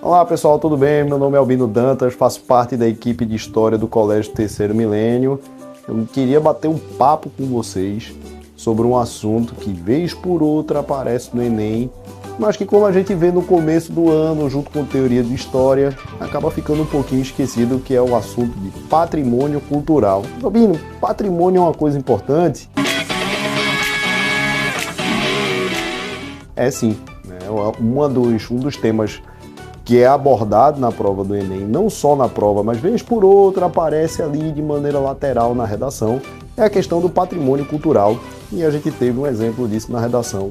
Olá pessoal, tudo bem? Meu nome é Albino Dantas, faço parte da equipe de História do Colégio Terceiro Milênio. Eu queria bater um papo com vocês sobre um assunto que vez por outra aparece no Enem, mas que, como a gente vê no começo do ano, junto com teoria de história, acaba ficando um pouquinho esquecido, que é o assunto de patrimônio cultural. Albino, patrimônio é uma coisa importante? É sim, né? Um dos temas que é abordado na prova do Enem, não só na prova, mas vez por outra aparece ali de maneira lateral na redação, é a questão do patrimônio cultural, e a gente teve um exemplo disso na redação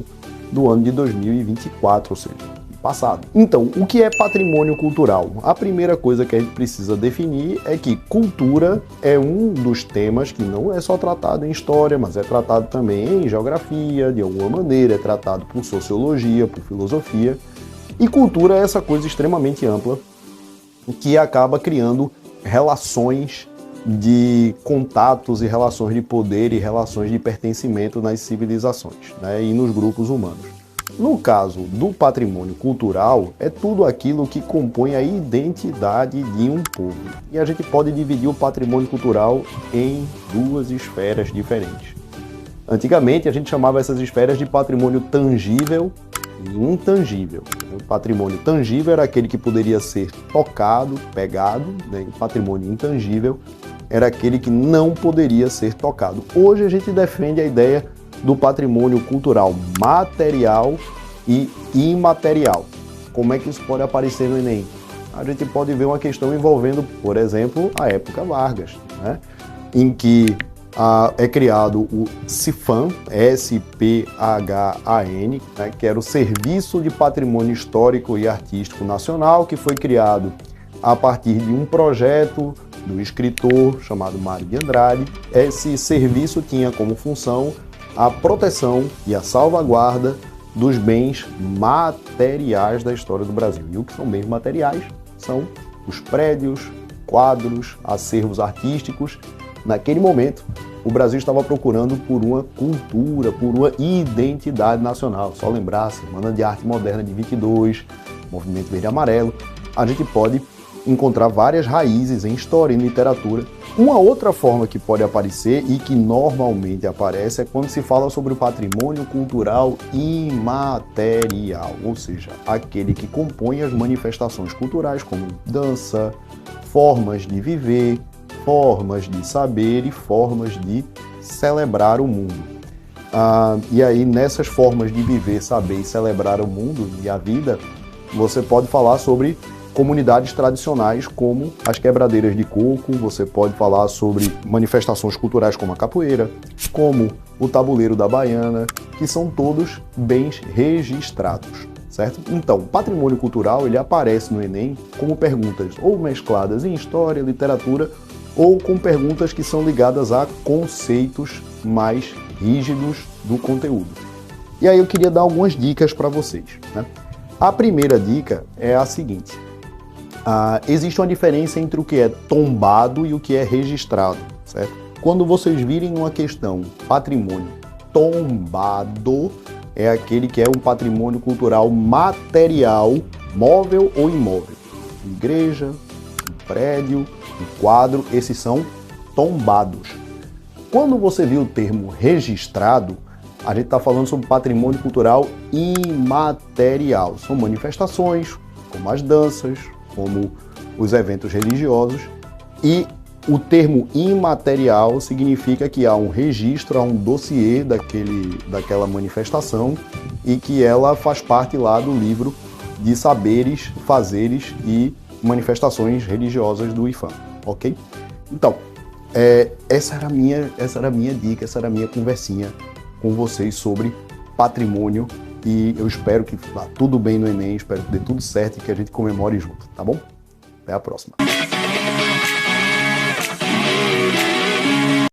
do ano de 2024, ou seja, passado. Então, o que é patrimônio cultural? A primeira coisa que a gente precisa definir é que cultura é um dos temas que não é só tratado em história, mas é tratado também em geografia, de alguma maneira, é tratado por sociologia, por filosofia. E cultura é essa coisa extremamente ampla que acaba criando relações de contatos e relações de poder e relações de pertencimento nas civilizações, né, e nos grupos humanos. No caso do patrimônio cultural, é tudo aquilo que compõe a identidade de um povo. E a gente pode dividir o patrimônio cultural em duas esferas diferentes. Antigamente, a gente chamava essas esferas de patrimônio tangível e intangível. O patrimônio tangível era aquele que poderia ser tocado, pegado, né? O patrimônio intangível era aquele que não poderia ser tocado. Hoje a gente defende a ideia do patrimônio cultural material e imaterial. Como é que isso pode aparecer no Enem? A gente pode ver uma questão envolvendo, por exemplo, a época Vargas, né? Em que é criado o SPHAN, S-P-H-A-N, né, que era o Serviço de Patrimônio Histórico e Artístico Nacional, que foi criado a partir de um projeto do escritor chamado Mário de Andrade. Esse serviço tinha como função a proteção e a salvaguarda dos bens materiais da história do Brasil. E o que são bens materiais? São os prédios, quadros, acervos artísticos. Naquele momento, o Brasil estava procurando por uma cultura, por uma identidade nacional. Só lembrar, Semana de Arte Moderna de 22, Movimento Verde e Amarelo, a gente pode encontrar várias raízes em história e literatura. Uma outra forma que pode aparecer e que normalmente aparece é quando se fala sobre o patrimônio cultural imaterial, ou seja, aquele que compõe as manifestações culturais como dança, formas de viver, formas de saber e formas de celebrar o mundo. E aí, nessas formas de viver, saber e celebrar o mundo e a vida, você pode falar sobre comunidades tradicionais como as quebradeiras de coco, você pode falar sobre manifestações culturais como a capoeira, como o tabuleiro da baiana, que são todos bens registrados, certo? Então, patrimônio cultural, ele aparece no Enem como perguntas ou mescladas em história, literatura, ou com perguntas que são ligadas a conceitos mais rígidos do conteúdo. E aí eu queria dar algumas dicas para vocês, né? A primeira dica é a seguinte: existe uma diferença entre o que é tombado e o que é registrado, certo? Quando vocês virem uma questão patrimônio tombado, é aquele que é um patrimônio cultural material, móvel ou imóvel. Igreja, prédio, um quadro, esses são tombados. Quando você viu o termo registrado, a gente está falando sobre patrimônio cultural imaterial. São manifestações, como as danças, como os eventos religiosos. E o termo imaterial significa que há um registro, há um dossiê daquela manifestação e que ela faz parte lá do livro de saberes, fazeres e manifestações religiosas do IPHAN, ok? Então, essa era a minha dica, essa era a minha conversinha com vocês sobre patrimônio, e eu espero que vá tudo bem no Enem, espero que dê tudo certo e que a gente comemore junto, tá bom? Até a próxima.